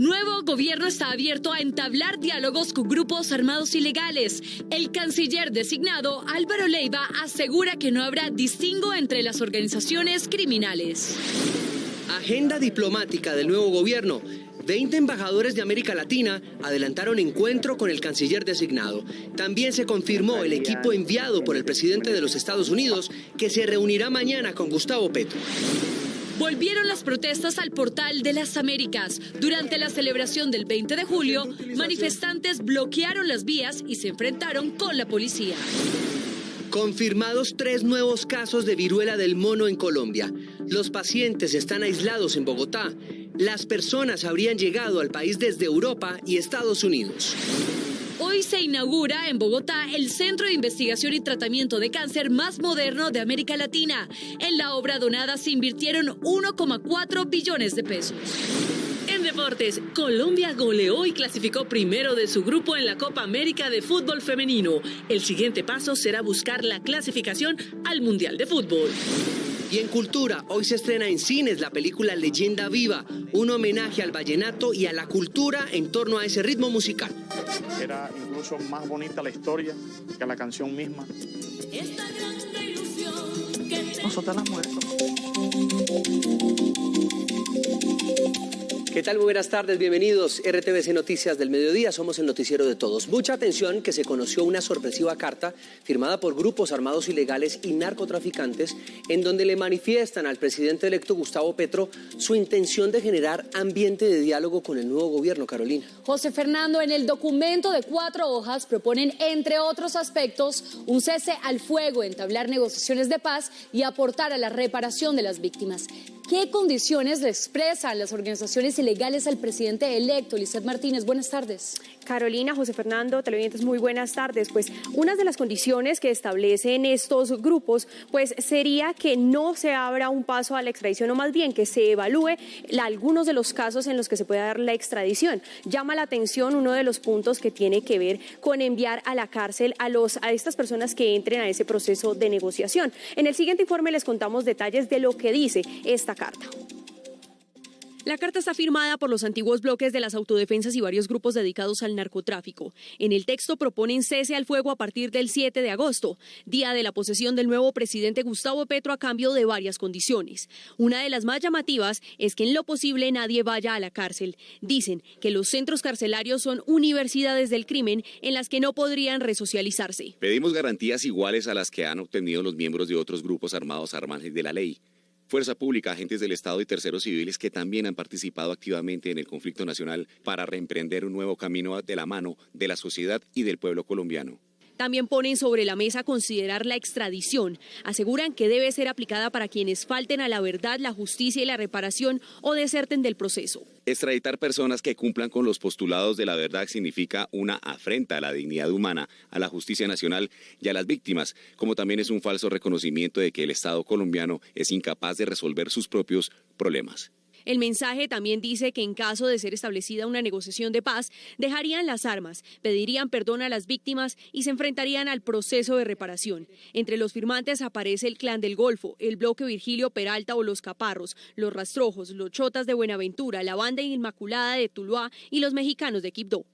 Nuevo gobierno está abierto a entablar diálogos con grupos armados ilegales. El canciller designado, Álvaro Leiva, asegura que no habrá distingo entre las organizaciones criminales. Agenda diplomática del nuevo gobierno. 20 embajadores de América Latina adelantaron encuentro con el canciller designado. También se confirmó el equipo enviado por el presidente de los Estados Unidos que se reunirá mañana con Gustavo Petro. Volvieron las protestas al Portal de las Américas. Durante la celebración del 20 de julio, manifestantes bloquearon las vías y se enfrentaron con la policía. Confirmados 3 nuevos casos de viruela del mono en Colombia. Los pacientes están aislados en Bogotá. Las personas habrían llegado al país desde Europa y Estados Unidos. Hoy se inaugura en Bogotá el Centro de Investigación y Tratamiento de Cáncer más moderno de América Latina. En la obra donada se invirtieron 1,4 billones de pesos. En deportes, Colombia goleó y clasificó primero de su grupo en la Copa América de Fútbol Femenino. El siguiente paso será buscar la clasificación al Mundial de Fútbol. Y en cultura, hoy se estrena en cines la película Leyenda Viva, un homenaje al vallenato y a la cultura en torno a ese ritmo musical. Era incluso más bonita la historia que la canción misma. Nosotros las muertos. ¿Qué tal? Muy buenas tardes, bienvenidos. RTVC Noticias del Mediodía, somos el noticiero de todos. Mucha atención que se conoció una sorpresiva carta firmada por grupos armados ilegales y narcotraficantes en donde le manifiestan al presidente electo Gustavo Petro su intención de generar ambiente de diálogo con el nuevo gobierno. Carolina. José Fernando, en el documento de 4 hojas proponen, entre otros aspectos, un cese al fuego, entablar negociaciones de paz y aportar a la reparación de las víctimas. ¿Qué condiciones le expresan las organizaciones ilegales al presidente electo? Lizeth Martínez, buenas tardes. Carolina, José Fernando, televidentes, muy buenas tardes. Pues una de las condiciones que establecen estos grupos pues sería que no se abra un paso a la extradición, o más bien que se evalúe algunos de los casos en los que se puede dar la extradición. Llama la atención uno de los puntos que tiene que ver con enviar a la cárcel a estas personas que entren a ese proceso de negociación. En el siguiente informe les contamos detalles de lo que dice esta carta. La carta está firmada por los antiguos bloques de las autodefensas y varios grupos dedicados al narcotráfico. En el texto proponen cese al fuego a partir del 7 de agosto, día de la posesión del nuevo presidente Gustavo Petro, a cambio de varias condiciones. Una de las más llamativas es que en lo posible nadie vaya a la cárcel. Dicen que los centros carcelarios son universidades del crimen en las que no podrían resocializarse. Pedimos garantías iguales a las que han obtenido los miembros de otros grupos armados al margen de la ley. Fuerza Pública, agentes del Estado y terceros civiles que también han participado activamente en el conflicto nacional para reemprender un nuevo camino de la mano de la sociedad y del pueblo colombiano. También ponen sobre la mesa considerar la extradición. Aseguran que debe ser aplicada para quienes falten a la verdad, la justicia y la reparación o deserten del proceso. Extraditar personas que cumplan con los postulados de la verdad significa una afrenta a la dignidad humana, a la justicia nacional y a las víctimas, como también es un falso reconocimiento de que el Estado colombiano es incapaz de resolver sus propios problemas. El mensaje también dice que en caso de ser establecida una negociación de paz, dejarían las armas, pedirían perdón a las víctimas y se enfrentarían al proceso de reparación. Entre los firmantes aparece el Clan del Golfo, el Bloque Virgilio Peralta o los Caparros, los Rastrojos, los Chotas de Buenaventura, la Banda Inmaculada de Tuluá y los mexicanos de Quibdó.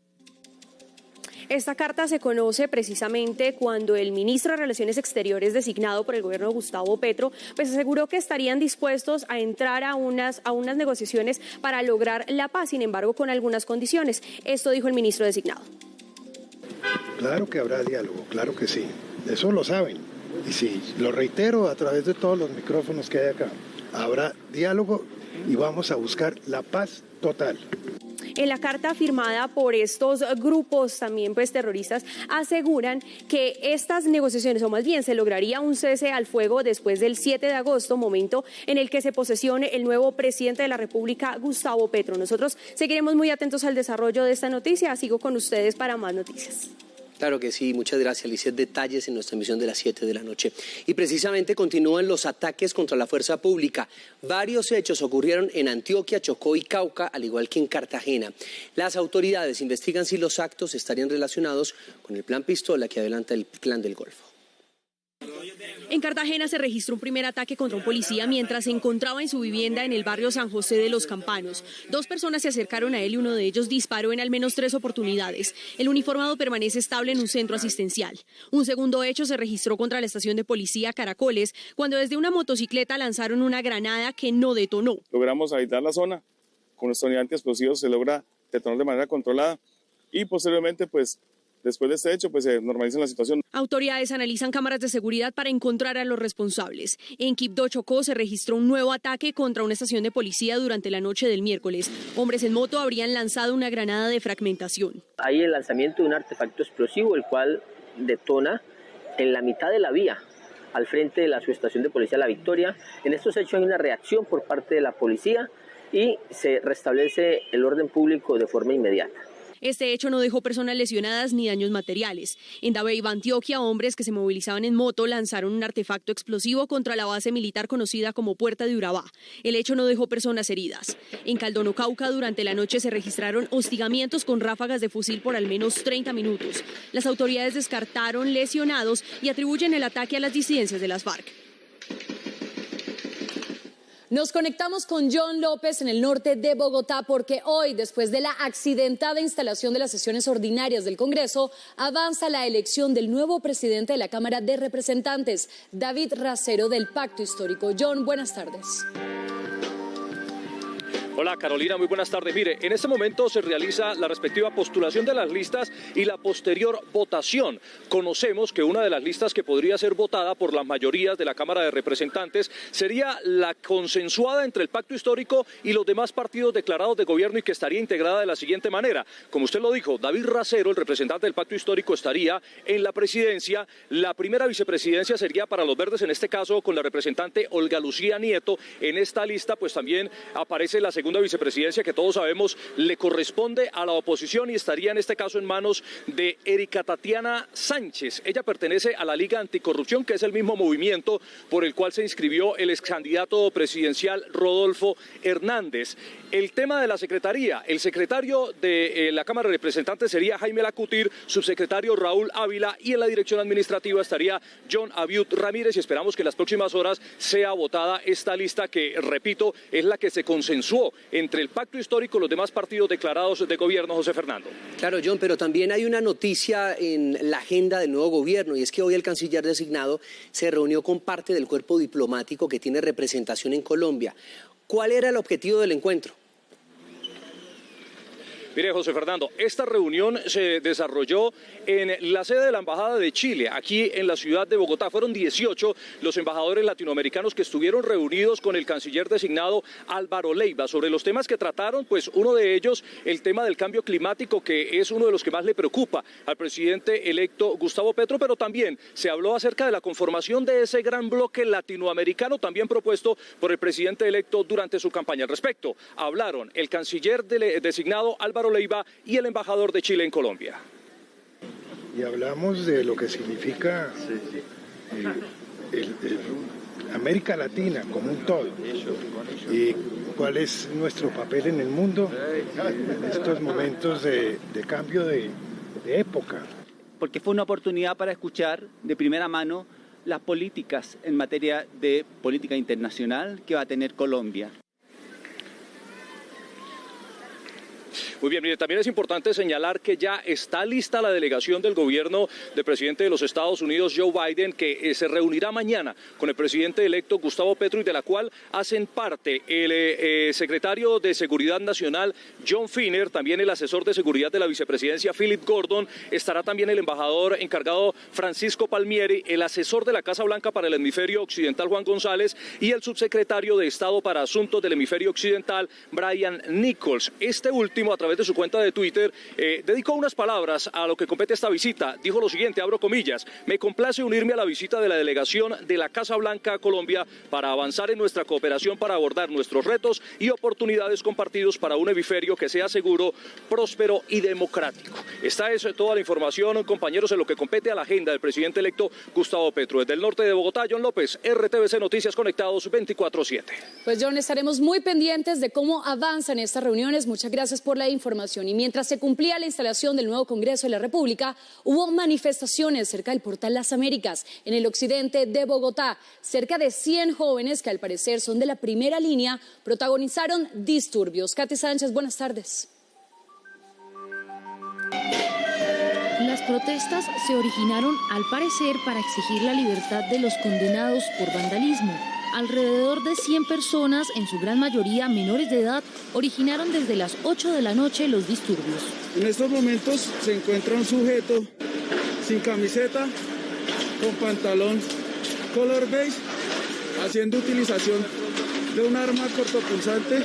Esta carta se conoce precisamente cuando el ministro de Relaciones Exteriores designado por el gobierno de Gustavo Petro pues aseguró que estarían dispuestos a entrar a unas negociaciones para lograr la paz, sin embargo con algunas condiciones. Esto dijo el ministro designado. Claro que habrá diálogo, claro que sí, eso lo saben. Y sí, lo reitero a través de todos los micrófonos que hay acá, habrá diálogo y vamos a buscar la paz total. En la carta firmada por estos grupos también pues terroristas aseguran que estas negociaciones, o más bien se lograría un cese al fuego después del 7 de agosto, momento en el que se posesione el nuevo presidente de la República, Gustavo Petro. Nosotros seguiremos muy atentos al desarrollo de esta noticia. Sigo con ustedes para más noticias. Claro que sí, muchas gracias, Lizeth. Detalles en nuestra emisión de las 7 de la noche. Y precisamente continúan los ataques contra la fuerza pública. Varios hechos ocurrieron en Antioquia, Chocó y Cauca, al igual que en Cartagena. Las autoridades investigan si los actos estarían relacionados con el plan Pistola que adelanta el Clan del Golfo. En Cartagena se registró un primer ataque contra un policía mientras se encontraba en su vivienda en el barrio San José de los Campanos. 2 personas se acercaron a él y uno de ellos disparó en al menos 3 oportunidades. El uniformado permanece estable en un centro asistencial. Un segundo hecho se registró contra la estación de policía Caracoles, cuando desde una motocicleta lanzaron una granada que no detonó. Logramos habitar la zona. Con nuestro unidad antiexplosivo se logra detonar de manera controlada y posteriormente, después de este hecho, se normaliza la situación. Autoridades analizan cámaras de seguridad para encontrar a los responsables. En Quibdó, Chocó, se registró un nuevo ataque contra una estación de policía durante la noche del miércoles. Hombres en moto habrían lanzado una granada de fragmentación. Hay el lanzamiento de un artefacto explosivo, el cual detona en la mitad de la vía, al frente de la subestación de policía La Victoria. En estos hechos hay una reacción por parte de la policía y se restablece el orden público de forma inmediata. Este hecho no dejó personas lesionadas ni daños materiales. En Dabeiba, Antioquia, hombres que se movilizaban en moto lanzaron un artefacto explosivo contra la base militar conocida como Puerta de Urabá. El hecho no dejó personas heridas. En Caldono, Cauca, durante la noche se registraron hostigamientos con ráfagas de fusil por al menos 30 minutos. Las autoridades descartaron lesionados y atribuyen el ataque a las disidencias de las FARC. Nos conectamos con John López en el norte de Bogotá porque hoy, después de la accidentada instalación de las sesiones ordinarias del Congreso, avanza la elección del nuevo presidente de la Cámara de Representantes, David Racero, del Pacto Histórico. John, buenas tardes. Hola Carolina, muy buenas tardes. Mire, en este momento se realiza la respectiva postulación de las listas y la posterior votación. Conocemos que una de las listas que podría ser votada por las mayorías de la Cámara de Representantes sería la consensuada entre el Pacto Histórico y los demás partidos declarados de gobierno y que estaría integrada de la siguiente manera. Como usted lo dijo, David Racero, el representante del Pacto Histórico, estaría en la presidencia. La primera vicepresidencia sería para los verdes, en este caso con la representante Olga Lucía Nieto. En esta lista pues también aparece la segunda vicepresidencia, que todos sabemos le corresponde a la oposición y estaría en este caso en manos de Erika Tatiana Sánchez. Ella pertenece a la Liga Anticorrupción, que es el mismo movimiento por el cual se inscribió el excandidato presidencial Rodolfo Hernández. El tema de la secretaría, el secretario de la Cámara de Representantes sería Jaime Lacutir, subsecretario Raúl Ávila y en la dirección administrativa estaría John Abiud Ramírez y esperamos que en las próximas horas sea votada esta lista que, repito, es la que se consensuó entre el Pacto Histórico y los demás partidos declarados de gobierno, José Fernando. Claro, John, pero también hay una noticia en la agenda del nuevo gobierno y es que hoy el canciller designado se reunió con parte del cuerpo diplomático que tiene representación en Colombia. ¿Cuál era el objetivo del encuentro? Mire, José Fernando, esta reunión se desarrolló en la sede de la Embajada de Chile, aquí en la ciudad de Bogotá. Fueron 18 los embajadores latinoamericanos que estuvieron reunidos con el canciller designado Álvaro Leiva. Sobre los temas que trataron, pues uno de ellos, el tema del cambio climático, que es uno de los que más le preocupa al presidente electo Gustavo Petro, pero también se habló acerca de la conformación de ese gran bloque latinoamericano, también propuesto por el presidente electo durante su campaña. Al respecto, hablaron el canciller designado Álvaro Leiva y el embajador de Chile en Colombia. Y hablamos de lo que significa América Latina como un todo y cuál es nuestro papel en el mundo en estos momentos de cambio de época. Porque fue una oportunidad para escuchar de primera mano las políticas en materia de política internacional que va a tener Colombia. Muy bien, mire, también es importante señalar que ya está lista la delegación del gobierno del presidente de los Estados Unidos, Joe Biden, que se reunirá mañana con el presidente electo Gustavo Petro y de la cual hacen parte el secretario de Seguridad Nacional, John Finner, también el asesor de seguridad de la vicepresidencia, Philip Gordon, estará también el embajador encargado Francisco Palmieri, el asesor de la Casa Blanca para el hemisferio occidental, Juan González, y el subsecretario de Estado para Asuntos del Hemisferio Occidental, Brian Nichols. Este último, a través de su cuenta de Twitter, dedicó unas palabras a lo que compete esta visita. Dijo lo siguiente, abro comillas: me complace unirme a la visita de la delegación de la Casa Blanca a Colombia para avanzar en nuestra cooperación para abordar nuestros retos y oportunidades compartidos para un hemisferio que sea seguro, próspero y democrático. Esta es toda la información, compañeros, en lo que compete a la agenda del presidente electo Gustavo Petro. Desde el norte de Bogotá, John López, RTVC Noticias Conectados 24/7. Pues John, estaremos muy pendientes de cómo avanzan estas reuniones. Muchas gracias por la información. información. Y mientras se cumplía la instalación del nuevo Congreso de la República, hubo manifestaciones cerca del Portal Las Américas, en el occidente de Bogotá. Cerca de 100 jóvenes, que al parecer son de la primera línea, protagonizaron disturbios. Katy Sánchez, buenas tardes. Las protestas se originaron, al parecer, para exigir la libertad de los condenados por vandalismo. Alrededor de 100 personas, en su gran mayoría menores de edad, originaron desde las 8 de la noche los disturbios. En estos momentos se encuentra un sujeto sin camiseta, con pantalón color beige, haciendo utilización de un arma cortopunzante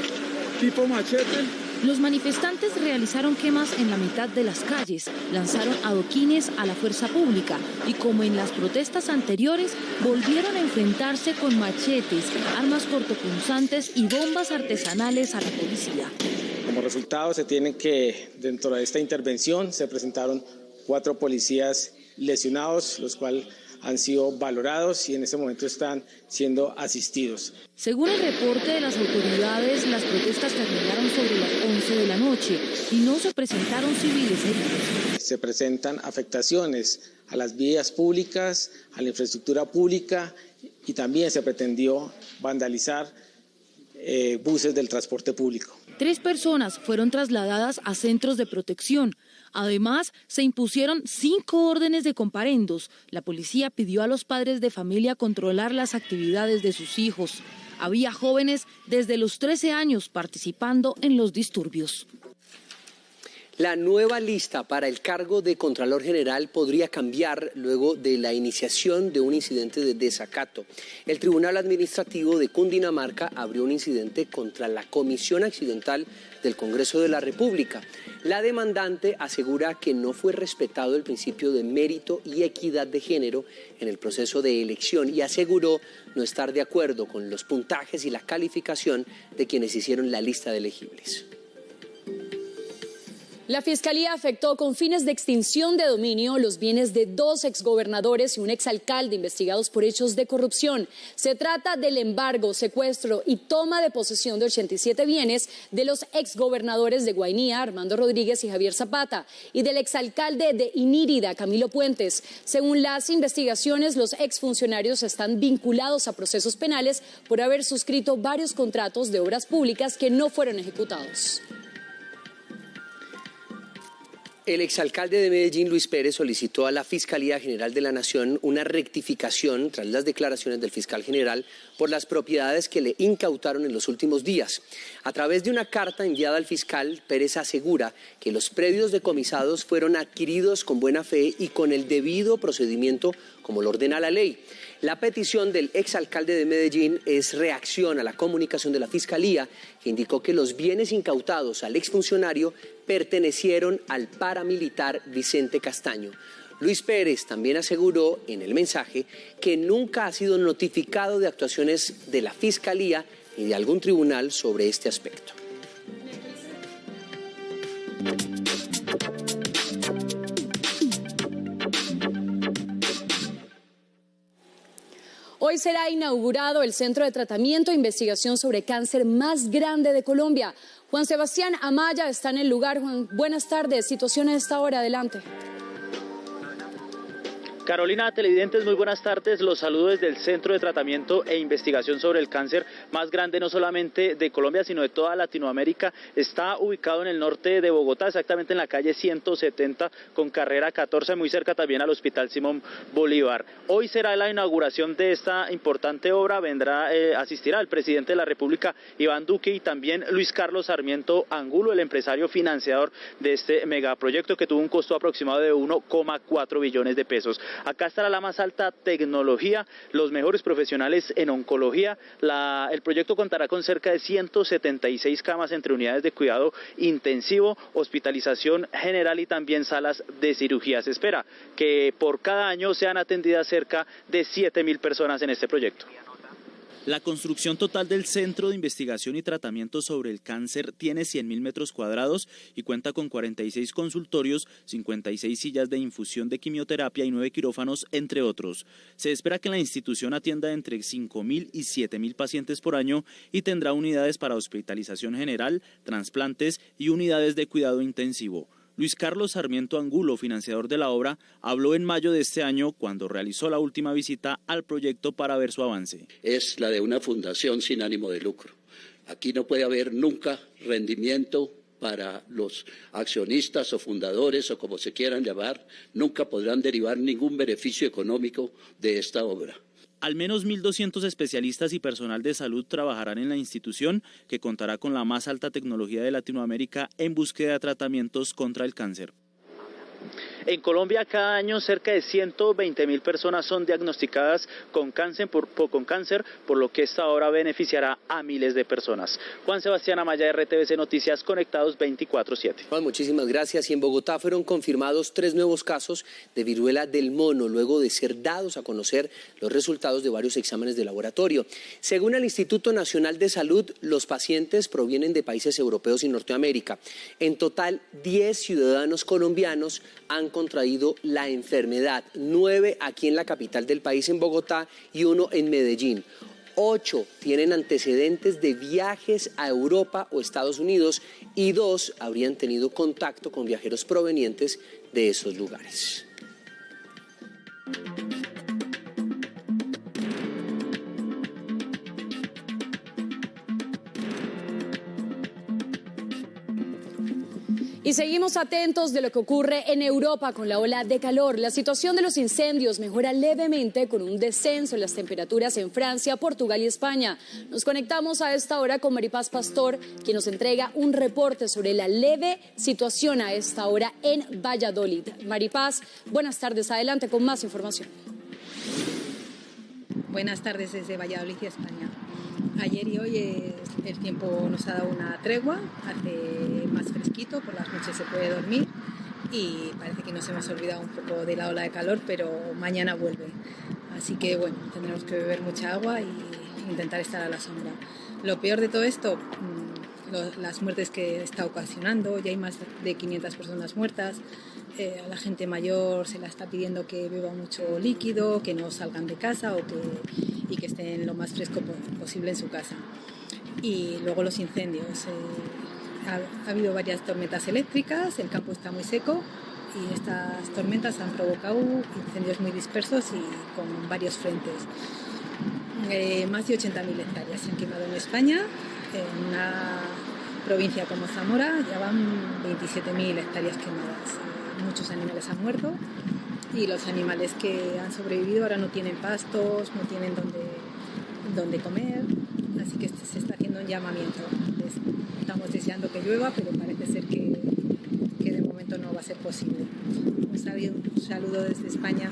tipo machete. Los manifestantes realizaron quemas en la mitad de las calles, lanzaron adoquines a la fuerza pública y, como en las protestas anteriores, volvieron a enfrentarse con machetes, armas cortopunzantes y bombas artesanales a la policía. Como resultado se tiene que, dentro de esta intervención, se presentaron 4 policías lesionados, los cuales han sido valorados y en este momento están siendo asistidos. Según el reporte de las autoridades, las protestas terminaron sobre las 11 de la noche y no se presentaron civiles heridos. Se presentan afectaciones a las vías públicas, a la infraestructura pública y también se pretendió vandalizar buses del transporte público. 3 personas fueron trasladadas a centros de protección. Además, se impusieron 5 órdenes de comparendos. La policía pidió a los padres de familia controlar las actividades de sus hijos. Había jóvenes desde los 13 años participando en los disturbios. La nueva lista para el cargo de Contralor General podría cambiar luego de la iniciación de un incidente de desacato. El Tribunal Administrativo de Cundinamarca abrió un incidente contra la Comisión Accidental del Congreso de la República. La demandante asegura que no fue respetado el principio de mérito y equidad de género en el proceso de elección y aseguró no estar de acuerdo con los puntajes y la calificación de quienes hicieron la lista de elegibles. La Fiscalía afectó con fines de extinción de dominio los bienes de 2 exgobernadores y un exalcalde investigados por hechos de corrupción. Se trata del embargo, secuestro y toma de posesión de 87 bienes de los exgobernadores de Guainía, Armando Rodríguez y Javier Zapata, y del exalcalde de Inírida, Camilo Puentes. Según las investigaciones, los exfuncionarios están vinculados a procesos penales por haber suscrito varios contratos de obras públicas que no fueron ejecutados. El exalcalde de Medellín, Luis Pérez, solicitó a la Fiscalía General de la Nación una rectificación tras las declaraciones del fiscal general por las propiedades que le incautaron en los últimos días. A través de una carta enviada al fiscal, Pérez asegura que los predios decomisados fueron adquiridos con buena fe y con el debido procedimiento como lo ordena la ley. La petición del exalcalde de Medellín es reacción a la comunicación de la Fiscalía, que indicó que los bienes incautados al exfuncionario pertenecieron al paramilitar Vicente Castaño. Luis Pérez también aseguró en el mensaje que nunca ha sido notificado de actuaciones de la Fiscalía ni de algún tribunal sobre este aspecto. Hoy será inaugurado el Centro de Tratamiento e Investigación sobre Cáncer más grande de Colombia. Juan Sebastián Amaya está en el lugar. Juan, buenas tardes. Situación a esta hora, adelante. Carolina, televidentes, muy buenas tardes. Los saludo desde el Centro de Tratamiento e Investigación sobre el Cáncer más grande no solamente de Colombia, sino de toda Latinoamérica. Está ubicado en el norte de Bogotá, exactamente en la calle 170 con carrera 14, muy cerca también al Hospital Simón Bolívar. Hoy será la inauguración de esta importante obra. Asistirá el presidente de la República, Iván Duque, y también Luis Carlos Sarmiento Angulo, el empresario financiador de este megaproyecto que tuvo un costo aproximado de 1,4 billones de pesos. Acá estará la más alta tecnología, los mejores profesionales en oncología. El proyecto contará con cerca de 176 camas entre unidades de cuidado intensivo, hospitalización general y también salas de cirugía. Se espera que por cada año sean atendidas cerca de 7.000 personas en este proyecto. La construcción total del Centro de Investigación y Tratamiento sobre el Cáncer tiene 100.000 metros cuadrados y cuenta con 46 consultorios, 56 sillas de infusión de quimioterapia y 9 quirófanos, entre otros. Se espera que la institución atienda entre 5.000 y 7.000 pacientes por año y tendrá unidades para hospitalización general, trasplantes y unidades de cuidado intensivo. Luis Carlos Sarmiento Angulo, financiador de la obra, habló en mayo de este año cuando realizó la última visita al proyecto para ver su avance. Es la de una fundación sin ánimo de lucro. Aquí no puede haber nunca rendimiento para los accionistas o fundadores o como se quieran llamar. Nunca podrán derivar ningún beneficio económico de esta obra. Al menos 1.200 especialistas y personal de salud trabajarán en la institución, que contará con la más alta tecnología de Latinoamérica en búsqueda de tratamientos contra el cáncer. En Colombia, cada año cerca de 120.000 personas son diagnosticadas con cáncer, por lo que esta obra beneficiará a miles de personas. Juan Sebastián Amaya, RTVC Noticias, conectados 24/7. Juan, muchísimas gracias. Y en Bogotá fueron confirmados 3 nuevos casos de viruela del mono, luego de ser dados a conocer los resultados de varios exámenes de laboratorio. Según el Instituto Nacional de Salud, los pacientes provienen de países europeos y Norteamérica. En total, 10 ciudadanos colombianos han contraído la enfermedad, 9 aquí en la capital del país, en Bogotá, y 1 en Medellín. 8 tienen antecedentes de viajes a Europa o Estados Unidos y 2 habrían tenido contacto con viajeros provenientes de esos lugares. Y seguimos atentos de lo que ocurre en Europa con la ola de calor. La situación de los incendios mejora levemente con un descenso en las temperaturas en Francia, Portugal y España. Nos conectamos a esta hora con Maripaz Pastor, quien nos entrega un reporte sobre la leve situación a esta hora en Valladolid. Maripaz, buenas tardes. Adelante con más información. Buenas tardes desde Valladolid, España. Ayer y hoy el tiempo nos ha dado una tregua, hace más fresquito, por las noches se puede dormir y parece que nos hemos olvidado un poco de la ola de calor, pero mañana vuelve. Así que bueno, tendremos que beber mucha agua y intentar estar a la sombra. Lo peor de todo esto, las muertes que está ocasionando, ya hay más de 500 personas muertas. A la gente mayor se la está pidiendo que beba mucho líquido, que no salgan de casa y que estén lo más fresco posible en su casa. Y luego los incendios. Ha habido varias tormentas eléctricas, el campo está muy seco y estas tormentas han provocado incendios muy dispersos y con varios frentes. Más de 80.000 hectáreas se han quemado en España. En una provincia como Zamora ya van 27.000 hectáreas quemadas. Muchos animales han muerto y los animales que han sobrevivido ahora no tienen pastos, no tienen dónde comer, así que se está haciendo un llamamiento. Estamos deseando que llueva, pero parece ser que de momento no va a ser posible. Un saludo desde España.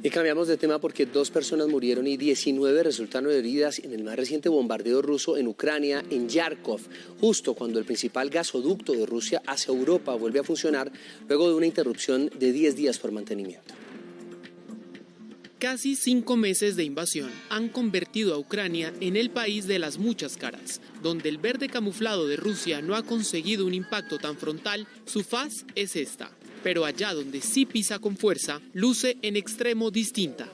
Y cambiamos de tema porque 2 personas murieron y 19 resultaron heridas en el más reciente bombardeo ruso en Ucrania, en Yarkov, justo cuando el principal gasoducto de Rusia hacia Europa vuelve a funcionar luego de una interrupción de 10 días por mantenimiento. Casi 5 meses de invasión han convertido a Ucrania en el país de las muchas caras. Donde el verde camuflado de Rusia no ha conseguido un impacto tan frontal, su faz es esta. Pero allá donde sí pisa con fuerza, luce en extremo distinta.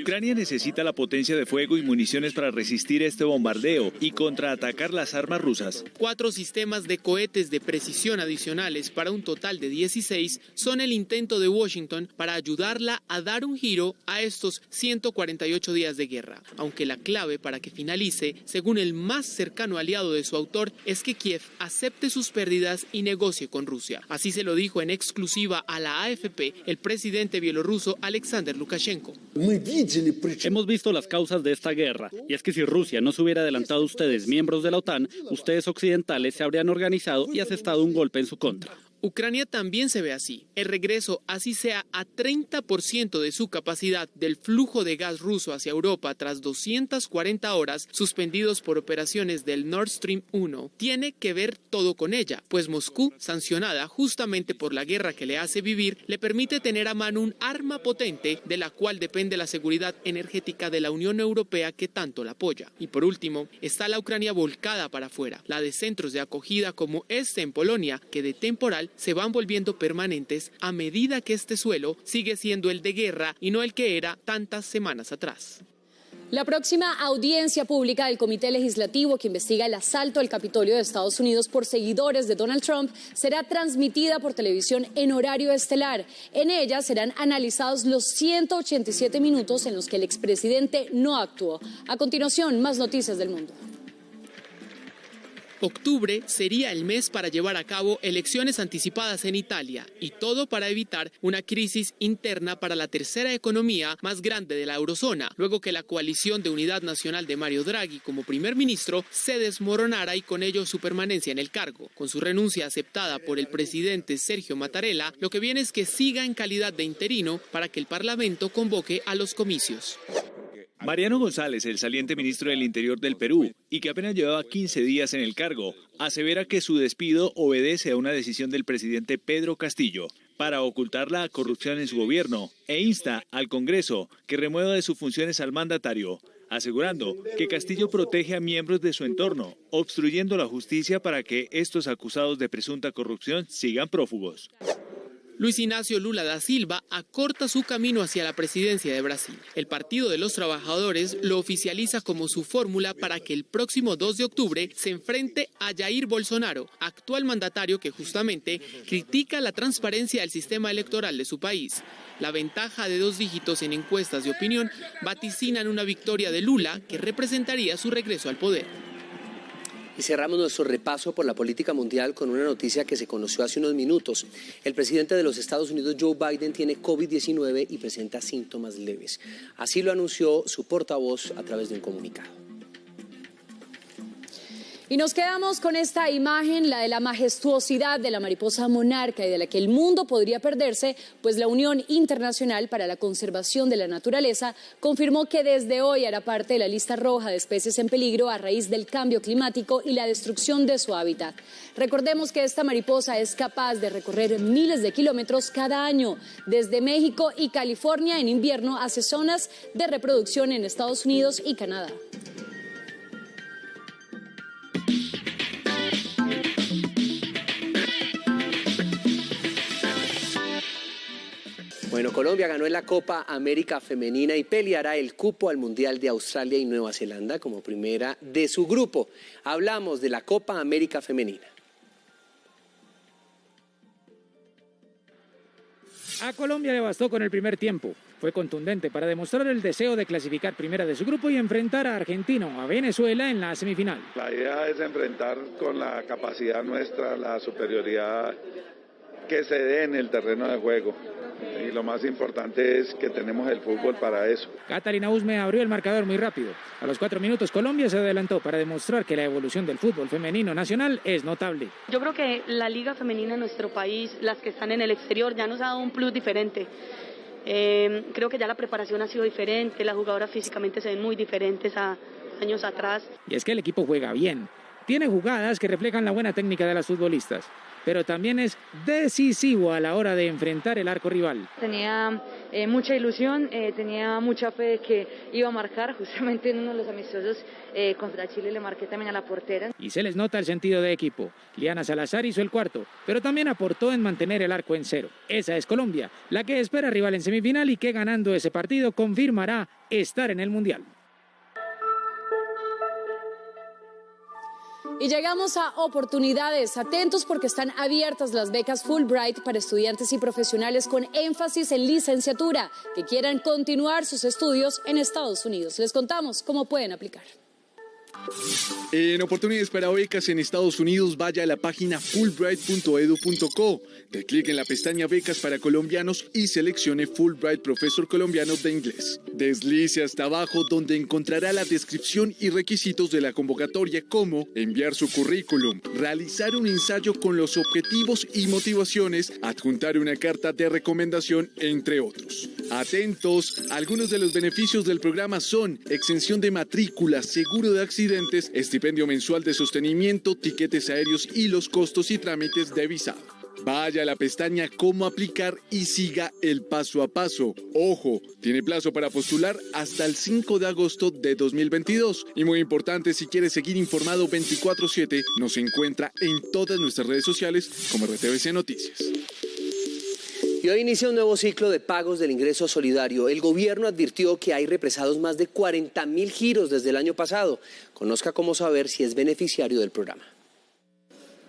Ucrania necesita la potencia de fuego y municiones para resistir este bombardeo y contraatacar las armas rusas. 4 sistemas de cohetes de precisión adicionales para un total de 16 son el intento de Washington para ayudarla a dar un giro a estos 148 días de guerra. Aunque la clave para que finalice, según el más cercano aliado de su autor, es que Kiev acepte sus pérdidas y negocie con Rusia. Así se lo dijo en exclusiva a la AFP el presidente bielorruso Alexander Lukashenko. Hemos visto las causas de esta guerra, y es que si Rusia no se hubiera adelantado a ustedes, miembros de la OTAN, ustedes occidentales se habrían organizado y asestado un golpe en su contra. Ucrania también se ve así. El regreso, así sea a 30% de su capacidad del flujo de gas ruso hacia Europa tras 240 horas suspendidos por operaciones del Nord Stream 1, tiene que ver todo con ella, pues Moscú, sancionada justamente por la guerra que le hace vivir, le permite tener a mano un arma potente de la cual depende la seguridad energética de la Unión Europea que tanto la apoya. Y por último, está la Ucrania volcada para afuera, la de centros de acogida como este en Polonia, que de temporal se van volviendo permanentes a medida que este suelo sigue siendo el de guerra y no el que era tantas semanas atrás. La próxima audiencia pública del Comité Legislativo que investiga el asalto al Capitolio de Estados Unidos por seguidores de Donald Trump será transmitida por televisión en horario estelar. En ella serán analizados los 187 minutos en los que el expresidente no actuó. A continuación, más noticias del mundo. Octubre sería el mes para llevar a cabo elecciones anticipadas en Italia y todo para evitar una crisis interna para la tercera economía más grande de la eurozona, luego que la coalición de unidad nacional de Mario Draghi como primer ministro se desmoronara y con ello su permanencia en el cargo. Con su renuncia aceptada por el presidente Sergio Mattarella, lo que viene es que siga en calidad de interino para que el Parlamento convoque a los comicios. Mariano González, el saliente ministro del Interior del Perú, y que apenas llevaba 15 días en el cargo, asevera que su despido obedece a una decisión del presidente Pedro Castillo para ocultar la corrupción en su gobierno e insta al Congreso que remueva de sus funciones al mandatario, asegurando que Castillo protege a miembros de su entorno, obstruyendo la justicia para que estos acusados de presunta corrupción sigan prófugos. Luis Ignacio Lula da Silva acorta su camino hacia la presidencia de Brasil. El Partido de los Trabajadores lo oficializa como su fórmula para que el próximo 2 de octubre se enfrente a Jair Bolsonaro, actual mandatario que justamente critica la transparencia del sistema electoral de su país. La ventaja de 2 dígitos en encuestas de opinión vaticinan una victoria de Lula que representaría su regreso al poder. Y cerramos nuestro repaso por la política mundial con una noticia que se conoció hace unos minutos. El presidente de los Estados Unidos, Joe Biden, tiene COVID-19 y presenta síntomas leves. Así lo anunció su portavoz a través de un comunicado. Y nos quedamos con esta imagen, la de la majestuosidad de la mariposa monarca y de la que el mundo podría perderse, pues la Unión Internacional para la Conservación de la Naturaleza confirmó que desde hoy hará parte de la lista roja de especies en peligro a raíz del cambio climático y la destrucción de su hábitat. Recordemos que esta mariposa es capaz de recorrer miles de kilómetros cada año, desde México y California en invierno hacia zonas de reproducción en Estados Unidos y Canadá. Bueno, Colombia ganó en la Copa América Femenina y peleará el cupo al Mundial de Australia y Nueva Zelanda como primera de su grupo. Hablamos de la Copa América Femenina. A Colombia le bastó con el primer tiempo. Fue contundente para demostrar el deseo de clasificar primera de su grupo y enfrentar a Argentina o a Venezuela en la semifinal. La idea es enfrentar con la capacidad nuestra, la superioridad que se dé en el terreno de juego. Y lo más importante es que tenemos el fútbol para eso. Catalina Usme abrió el marcador muy rápido. A los 4 minutos Colombia se adelantó para demostrar que la evolución del fútbol femenino nacional es notable. Yo creo que la liga femenina en nuestro país, las que están en el exterior, ya nos ha dado un plus diferente. Creo que ya la preparación ha sido diferente, las jugadoras físicamente se ven muy diferentes a años atrás. Y es que el equipo juega bien. Tiene jugadas que reflejan la buena técnica de las futbolistas, pero también es decisivo a la hora de enfrentar el arco rival. Tenía mucha ilusión, tenía mucha fe de que iba a marcar, justamente en uno de los amistosos contra Chile le marqué también a la portera. Y se les nota el sentido de equipo. Liana Salazar hizo el cuarto, pero también aportó en mantener el arco en cero. Esa es Colombia, la que espera rival en semifinal y que ganando ese partido confirmará estar en el Mundial. Y llegamos a oportunidades. Atentos porque están abiertas las becas Fulbright para estudiantes y profesionales con énfasis en licenciatura que quieran continuar sus estudios en Estados Unidos. Les contamos cómo pueden aplicar. En oportunidades para becas en Estados Unidos, vaya a la página fulbright.edu.co, dé clic en la pestaña Becas para colombianos y seleccione Fulbright Profesor Colombiano de Inglés. Deslice hasta abajo donde encontrará la descripción y requisitos de la convocatoria, como enviar su currículum, realizar un ensayo con los objetivos y motivaciones, adjuntar una carta de recomendación, entre otros. Atentos, algunos de los beneficios del programa son exención de matrícula, seguro de accidentes, estipendio mensual de sostenimiento, tiquetes aéreos y los costos y trámites de visado. Vaya a la pestaña Cómo aplicar y siga el paso a paso. Ojo, tiene plazo para postular hasta el 5 de agosto de 2022. Y muy importante, si quiere seguir informado 24/7, nos encuentra en todas nuestras redes sociales como RTVC Noticias. Y hoy inicia un nuevo ciclo de pagos del ingreso solidario. El gobierno advirtió que hay represados más de 40.000 giros desde el año pasado. Conozca cómo saber si es beneficiario del programa.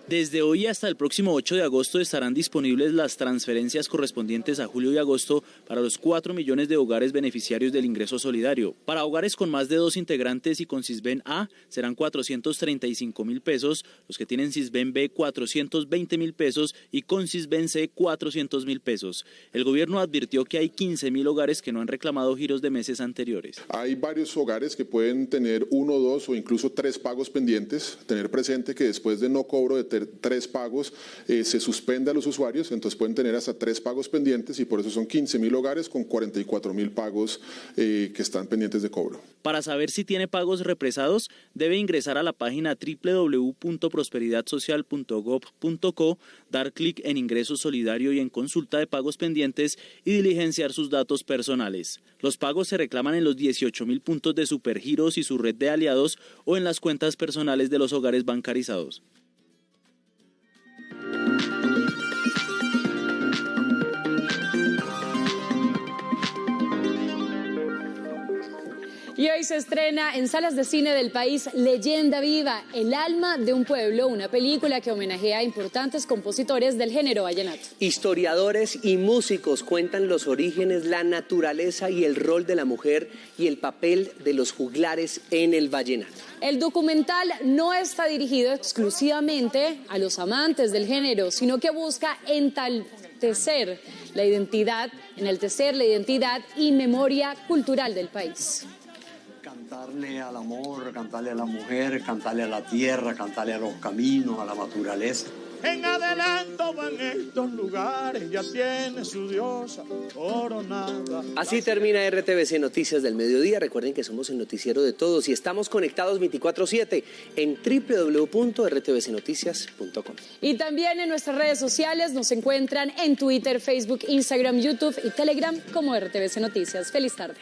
Desde hoy hasta el próximo 8 de agosto estarán disponibles las transferencias correspondientes a julio y agosto para los 4 millones de hogares beneficiarios del ingreso solidario. Para hogares con más de 2 integrantes y con Sisbén A serán 435.000 pesos, los que tienen Sisbén B 420.000 pesos y con Sisbén C 400.000 pesos. El gobierno advirtió que hay 15.000 hogares que no han reclamado giros de meses anteriores. Hay varios hogares que pueden tener 1, 2 o incluso 3 pagos pendientes. Tener presente que después de no cobro de 3 pagos se suspende a los usuarios, entonces pueden tener hasta 3 pagos pendientes y por eso son 15.000 hogares con 44.000 pagos que están pendientes de cobro. Para saber si tiene pagos represados, debe ingresar a la página www.prosperidadsocial.gov.co, dar clic en ingreso solidario y en consulta de pagos pendientes y diligenciar sus datos personales. Los pagos se reclaman en los 18.000 puntos de Supergiros y su red de aliados o en las cuentas personales de los hogares bancarizados. Y hoy se estrena en salas de cine del país Leyenda Viva, El alma de un pueblo, una película que homenajea a importantes compositores del género vallenato. Historiadores y músicos cuentan los orígenes, la naturaleza y el rol de la mujer y el papel de los juglares en el vallenato. El documental no está dirigido exclusivamente a los amantes del género, sino que busca enaltecer la identidad y memoria cultural del país. Cantarle al amor, cantarle a la mujer, cantarle a la tierra, cantarle a los caminos, a la naturaleza. En adelanto van estos lugares, ya tiene su diosa coronada. Así termina RTVC Noticias del Mediodía. Recuerden que somos el noticiero de todos y estamos conectados 24/7 en www.rtvcnoticias.com. Y también en nuestras redes sociales nos encuentran en Twitter, Facebook, Instagram, YouTube y Telegram como RTVC Noticias. Feliz tarde.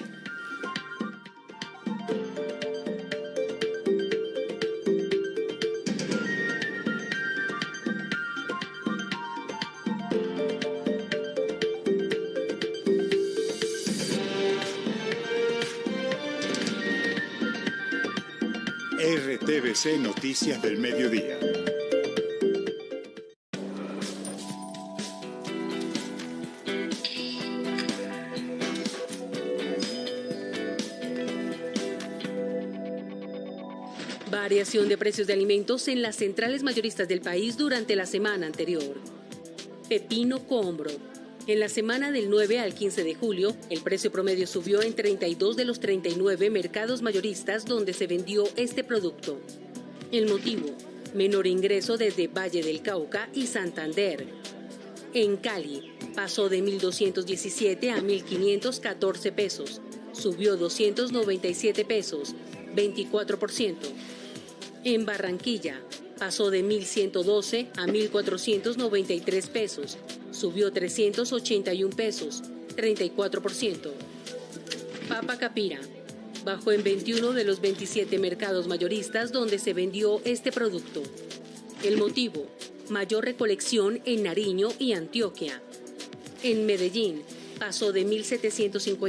RTVC Noticias del Mediodía. Variación de precios de alimentos en las centrales mayoristas del país durante la semana anterior. Pepino combro. En la semana del 9 al 15 de julio, el precio promedio subió en 32 de los 39 mercados mayoristas donde se vendió este producto. El motivo, menor ingreso desde Valle del Cauca y Santander. En Cali, pasó de 1.217 a 1.514 pesos, subió 297 pesos, 24%. En Barranquilla, pasó de 1.112 a 1.493 pesos, subió 381 pesos, 34%. Papa capira, bajó en 21 de los 27 mercados mayoristas donde se vendió este producto. El motivo, mayor recolección en Nariño y Antioquia. En Medellín, pasó de 1.755